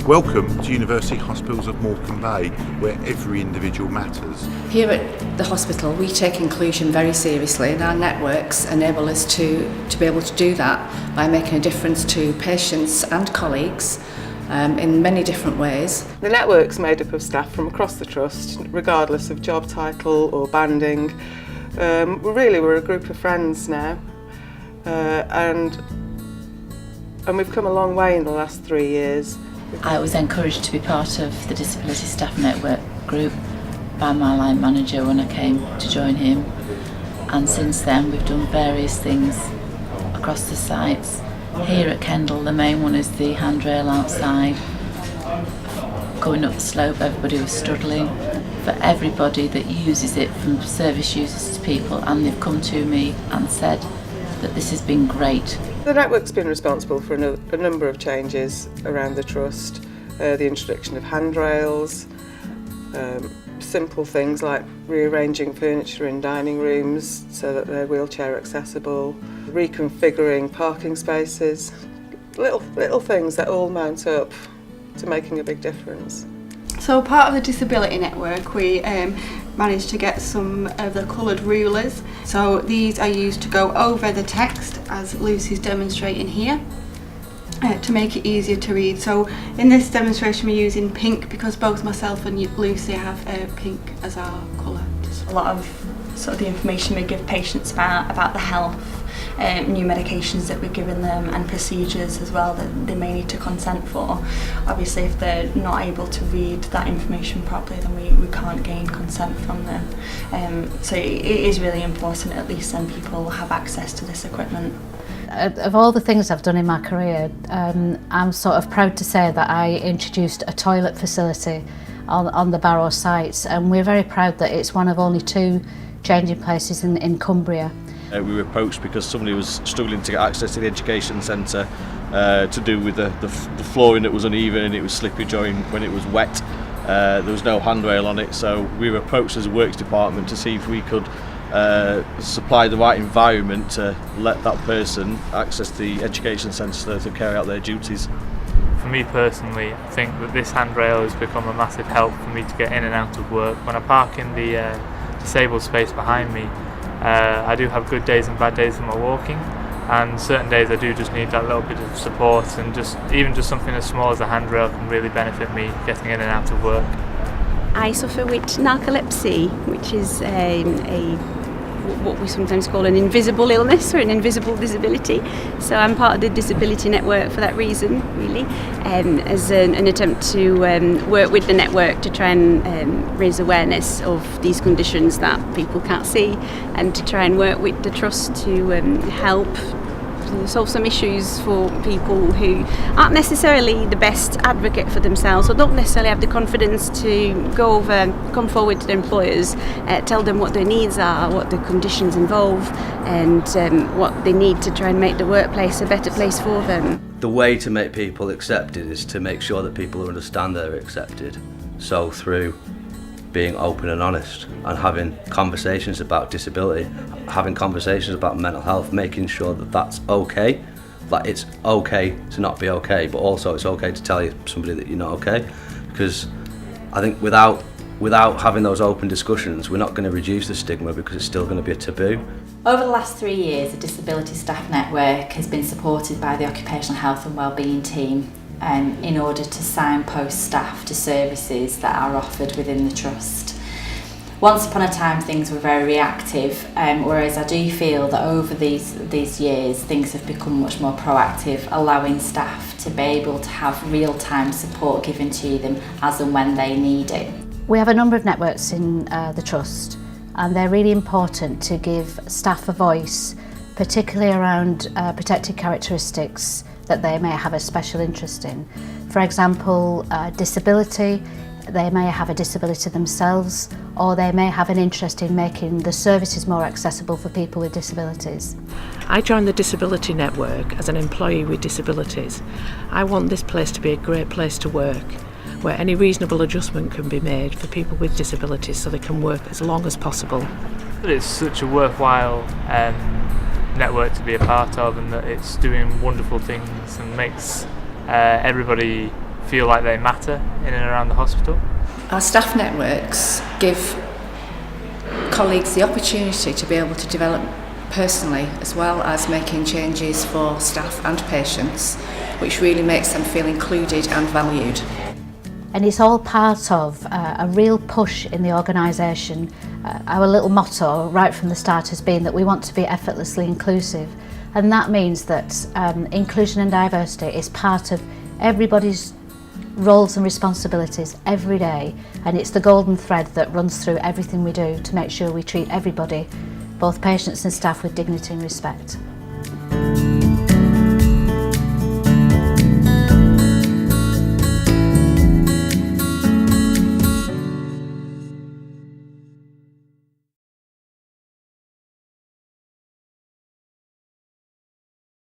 Welcome to University Hospitals of Morecambe Bay, where every individual matters. Here at the hospital, we take inclusion very seriously, and our networks enable us to be able to do that by making a difference to patients and colleagues in many different ways. The network's made up of staff from across the trust, regardless of job title or banding. We're a group of friends now, and we've come a long way in the last 3 years. I was encouraged to be part of the Disability Staff Network group by my line manager when I came to join him, and since then we've done various things across the sites. Here at Kendal, the main one is the handrail outside. Going up the slope, everybody was struggling. For everybody that uses it, from service users to people, and they've come to me and said that this has been great. The network's been responsible for a number of changes around the trust. The introduction of handrails, simple things like rearranging furniture in dining rooms so that they're wheelchair accessible, reconfiguring parking spaces, little things that all mount up to making a big difference. So part of the disability network, we managed to get some of the coloured rulers. So these are used to go over the text, as Lucy's demonstrating here, to make it easier to read. So in this demonstration we're using pink because both myself and Lucy have pink as our colour. A lot of sort of the information we give patients about the health, new medications that we're giving them, and procedures as well that they may need to consent for. Obviously, if they're not able to read that information properly, then we can't gain consent from them. So it is really important at least then people have access to this equipment. Of all the things I've done in my career, I'm sort of proud to say that I introduced a toilet facility on the Barrow sites, and we're very proud that it's one of only 2 changing places in Cumbria. We were approached because somebody was struggling to get access to the education centre to do with the flooring that was uneven and it was slippery when it was wet. There was no handrail on it, so we were approached as a works department to see if we could supply the right environment to let that person access the education centre to carry out their duties. For me personally, I think that this handrail has become a massive help for me to get in and out of work. When I park in the disabled space behind me, I do have good days and bad days when I'm walking, and certain days I do just need that little bit of support, and even just something as small as a handrail can really benefit me getting in and out of work. I suffer with narcolepsy, which is what we sometimes call an invisible illness or an invisible disability. So I'm part of the disability network for that reason, really, as an attempt to work with the network to try and raise awareness of these conditions that people can't see, and to try and work with the trust to help solve some issues for people who aren't necessarily the best advocate for themselves, or don't necessarily have the confidence to come forward to their employers, tell them what their needs are, what the conditions involve, and what they need to try and make the workplace a better place for them. The way to make people accepted is to make sure that people understand they're accepted. So through being open and honest and having conversations about disability, having conversations about mental health, making sure that that's okay, that it's okay to not be okay, but also it's okay to tell somebody that you're not okay. Because I think without having those open discussions, we're not going to reduce the stigma, because it's still going to be a taboo. Over the last 3 years, the Disability Staff Network has been supported by the Occupational Health and Wellbeing team in order to signpost staff to services that are offered within the trust. Once upon a time things were very reactive, whereas I do feel that over these years things have become much more proactive, allowing staff to be able to have real-time support given to them as and when they need it. We have a number of networks in the trust, and they're really important to give staff a voice, particularly around protected characteristics that they may have a special interest in. For example, disability, they may have a disability themselves, or they may have an interest in making the services more accessible for people with disabilities. I joined the Disability Network as an employee with disabilities. I want this place to be a great place to work, where any reasonable adjustment can be made for people with disabilities so they can work as long as possible. It's such a worthwhile network to be a part of, and that it's doing wonderful things and makes everybody feel like they matter in and around the hospital. Our staff networks give colleagues the opportunity to be able to develop personally, as well as making changes for staff and patients, which really makes them feel included and valued. And it's all part of a real push in the organisation. Our little motto right from the start has been that we want to be effortlessly inclusive, and that means that inclusion and diversity is part of everybody's roles and responsibilities every day, and it's the golden thread that runs through everything we do to make sure we treat everybody, both patients and staff, with dignity and respect.